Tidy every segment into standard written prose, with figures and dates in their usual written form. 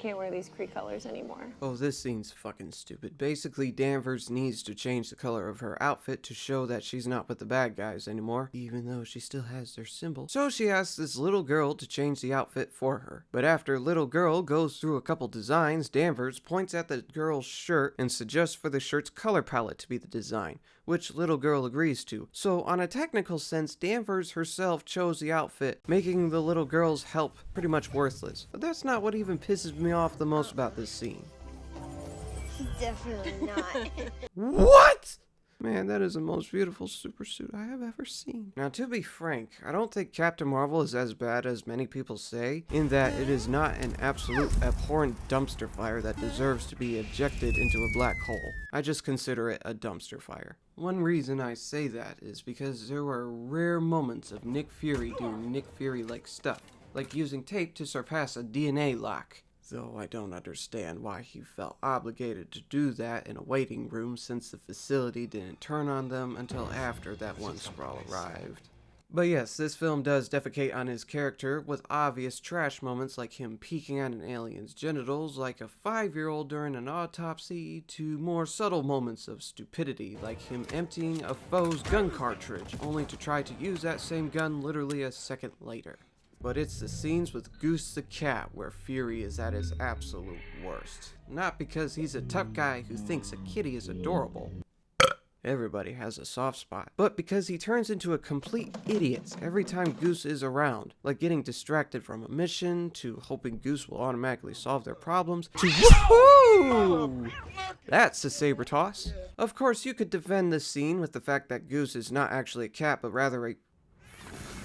can't wear these Kree colors anymore. Oh, this scene's fucking stupid. Basically, Danvers needs to change the color of her outfit to show that she's not with the bad guys anymore, even though she still has their symbol. So she asks this little girl to change the outfit for her. But after little girl goes through a couple designs, Danvers points at the girl's shirt and suggests for the shirt's color palette to be the design, which little girl agrees to. So on a technical sense, Danvers herself chose the outfit, making the little girl's help pretty much worthless. But that's not what even pisses me off the most about this scene. Definitely not. What? Man, that is the most beautiful super suit I have ever seen. Now, to be frank, I don't think Captain Marvel is as bad as many people say, in that it is not an absolute abhorrent dumpster fire that deserves to be ejected into a black hole. I just consider it a dumpster fire. One reason I say that is because there were rare moments of Nick Fury doing Nick Fury-like stuff, like using tape to surpass a DNA lock. Though I don't understand why he felt obligated to do that in a waiting room, since the facility didn't turn on them until after that one Skrull arrived. But yes, this film does defecate on his character, with obvious trash moments like him peeking at an alien's genitals like a 5-year-old during an autopsy, to more subtle moments of stupidity like him emptying a foe's gun cartridge, only to try to use that same gun literally a second later. But it's the scenes with Goose the cat where Fury is at his absolute worst. Not because he's a tough guy who thinks a kitty is adorable. Everybody has a soft spot. But because he turns into a complete idiot every time Goose is around. Like getting distracted from a mission, to hoping Goose will automatically solve their problems, to woohoo! That's a saber toss. Of course, you could defend this scene with the fact that Goose is not actually a cat, but rather a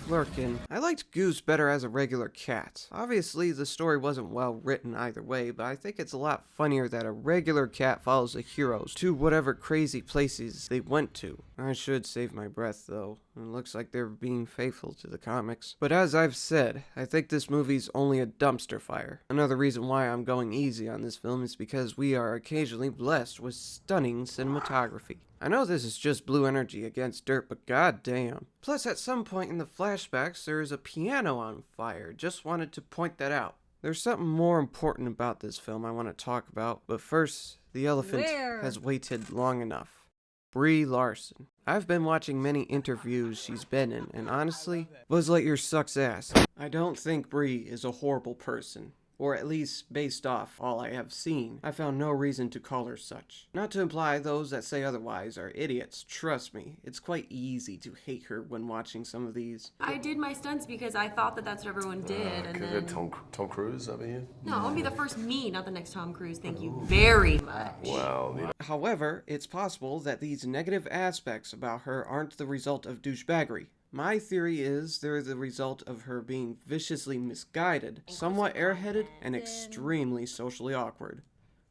Lurkin. I liked Goose better as a regular cat. Obviously, the story wasn't well written either way, but I think it's a lot funnier that a regular cat follows the heroes to whatever crazy places they went to. I should save my breath, though. It looks like they're being faithful to the comics. But as I've said, I think this movie's only a dumpster fire. Another reason why I'm going easy on this film is because we are occasionally blessed with stunning cinematography. I know this is just blue energy against dirt, but goddamn. Plus, at some point in the flashbacks, there is a piano on fire. Just wanted to point that out. There's something more important about this film I want to talk about, but first, the elephant has waited long enough. Brie Larson. I've been watching many interviews she's been in, and honestly, Buzz Lightyear sucks ass. I don't think Brie is a horrible person. Or at least, based off all I have seen, I found no reason to call her such. Not to imply those that say otherwise are idiots, trust me, it's quite easy to hate her when watching some of these. I did my stunts because I thought that that's what everyone did, and then... Tom Cruise, I mean? No, I want to be the first me, not the next Tom Cruise, thank you very much. Well, However, it's possible that these negative aspects about her aren't the result of douchebaggery. My theory is they're the result of her being viciously misguided, somewhat airheaded, and extremely socially awkward.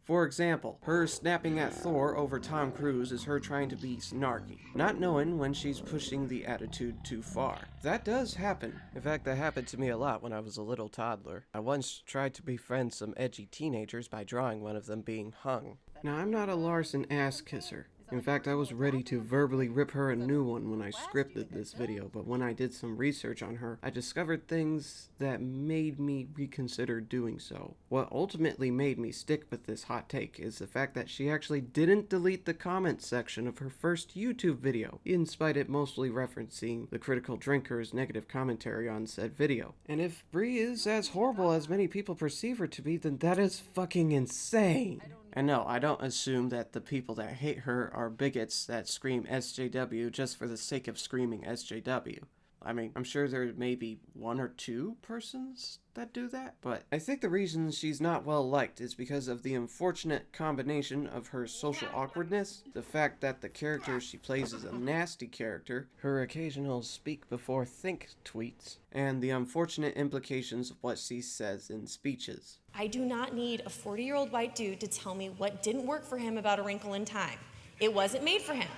For example, her snapping at Thor over Tom Cruise is her trying to be snarky, not knowing when she's pushing the attitude too far. That does happen. In fact, that happened to me a lot when I was a little toddler. I once tried to befriend some edgy teenagers by drawing one of them being hung. Now, I'm not a Larson ass kisser. In fact, I was ready to verbally rip her a new one when I scripted this video, but when I did some research on her, I discovered things that made me reconsider doing so. What ultimately made me stick with this hot take is the fact that she actually didn't delete the comment section of her first YouTube video, in spite of mostly referencing the Critical Drinker's negative commentary on said video. And if Brie is as horrible as many people perceive her to be, then that is fucking insane. And no, I don't assume that the people that hate her are bigots that scream SJW just for the sake of screaming SJW. I mean, I'm sure there may be 1 or 2 persons that do that, but I think the reason she's not well liked is because of the unfortunate combination of her social awkwardness, the fact that the character she plays is a nasty character, her occasional speak before think tweets, and the unfortunate implications of what she says in speeches. I do not need a 40-year-old white dude to tell me what didn't work for him about A Wrinkle in Time. It wasn't made for him.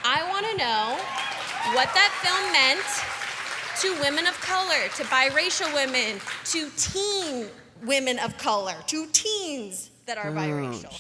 I want to know what that film meant to women of color, to biracial women, to teen women of color, to teens that are biracial. Oh,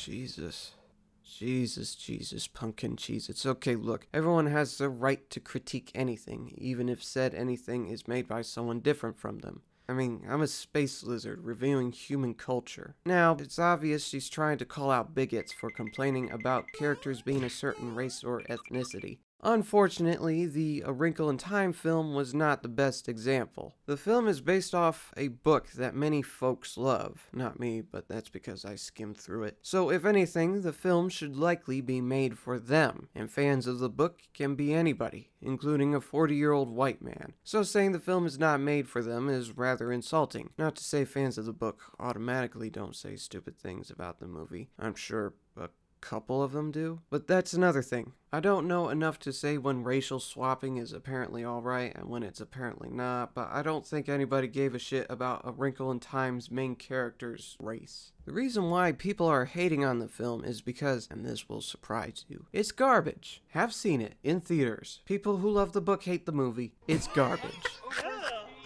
Jesus, pumpkin cheese. It's okay, look, everyone has the right to critique anything, even if said anything is made by someone different from them. I mean, I'm a space lizard reviewing human culture. Now, it's obvious she's trying to call out bigots for complaining about characters being a certain race or ethnicity. Unfortunately, the A Wrinkle in Time film was not the best example. The film is based off a book that many folks love. Not me, but that's because I skimmed through it. So if anything, the film should likely be made for them, and fans of the book can be anybody, including a 40-year-old white man. So saying the film is not made for them is rather insulting. Not to say fans of the book automatically don't say stupid things about the movie. I'm sure a couple of them do, but that's another thing. I don't know enough to say when racial swapping is apparently alright and when it's apparently not, but I don't think anybody gave a shit about A Wrinkle in Time's main character's race. The reason why people are hating on the film is because, and this will surprise you, it's garbage. Have seen it in theaters. People who love the book hate the movie. It's garbage.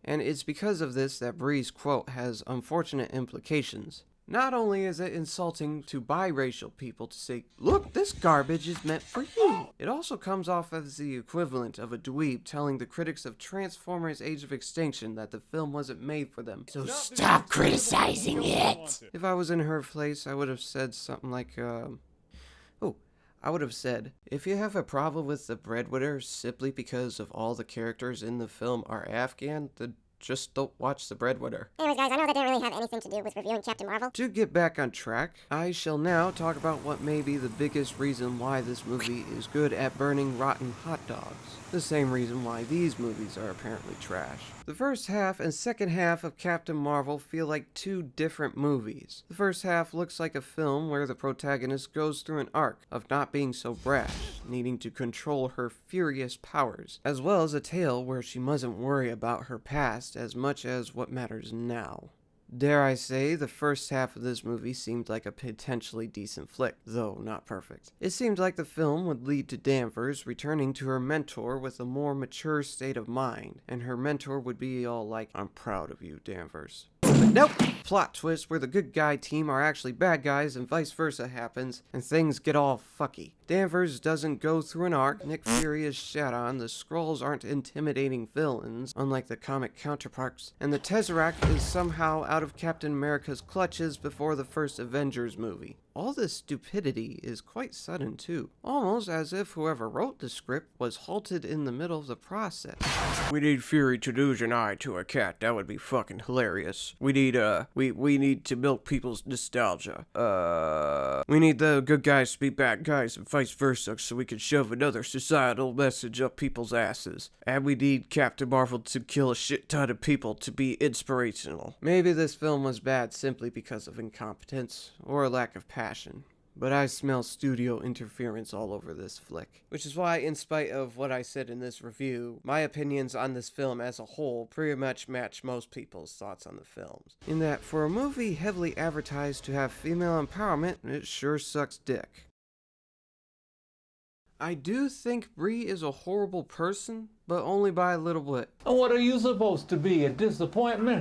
And it's because of this that Brie's quote has unfortunate implications. Not only is it insulting to biracial people to say, look, this garbage is meant for you. It also comes off as the equivalent of a dweeb telling the critics of Transformers Age of Extinction that the film wasn't made for them. So stop criticizing it! If I was in her place, I would have said something like, I would have said, if you have a problem with the breadwinner simply because of all the characters in the film are Afghan, then just don't watch The Breadwinner. Anyways, guys, I know that didn't really have anything to do with reviewing Captain Marvel. To get back on track, I shall now talk about what may be the biggest reason why this movie is good at burning rotten hot dogs. The same reason why these movies are apparently trash. The first half and second half of Captain Marvel feel like two different movies. The first half looks like a film where the protagonist goes through an arc of not being so brash, needing to control her furious powers, as well as a tale where she mustn't worry about her past as much as what matters now. Dare I say, the first half of this movie seemed like a potentially decent flick, though not perfect. It seemed like the film would lead to Danvers returning to her mentor with a more mature state of mind, and her mentor would be all like, I'm proud of you, Danvers. But nope! Plot twist where the good guy team are actually bad guys and vice versa happens, and things get all fucky. Danvers doesn't go through an arc, Nick Fury is shat on, the Skrulls aren't intimidating villains, unlike the comic counterparts, and the Tesseract is somehow out of Captain America's clutches before the first Avengers movie. All this stupidity is quite sudden too, almost as if whoever wrote the script was halted in the middle of the process. We need Fury to lose an eye to a cat, that would be fucking hilarious. We need to milk people's nostalgia. We need the good guys to be bad guys and vice versa so we can shove another societal message up people's asses. And we need Captain Marvel to kill a shit ton of people to be inspirational. Maybe this film was bad simply because of incompetence or a lack of passion. But I smell studio interference all over this flick. Which is why, in spite of what I said in this review, my opinions on this film as a whole pretty much match most people's thoughts on the films. In that, for a movie heavily advertised to have female empowerment, it sure sucks dick. I do think Brie is a horrible person, but only by a little bit. And what are you supposed to be, a disappointment?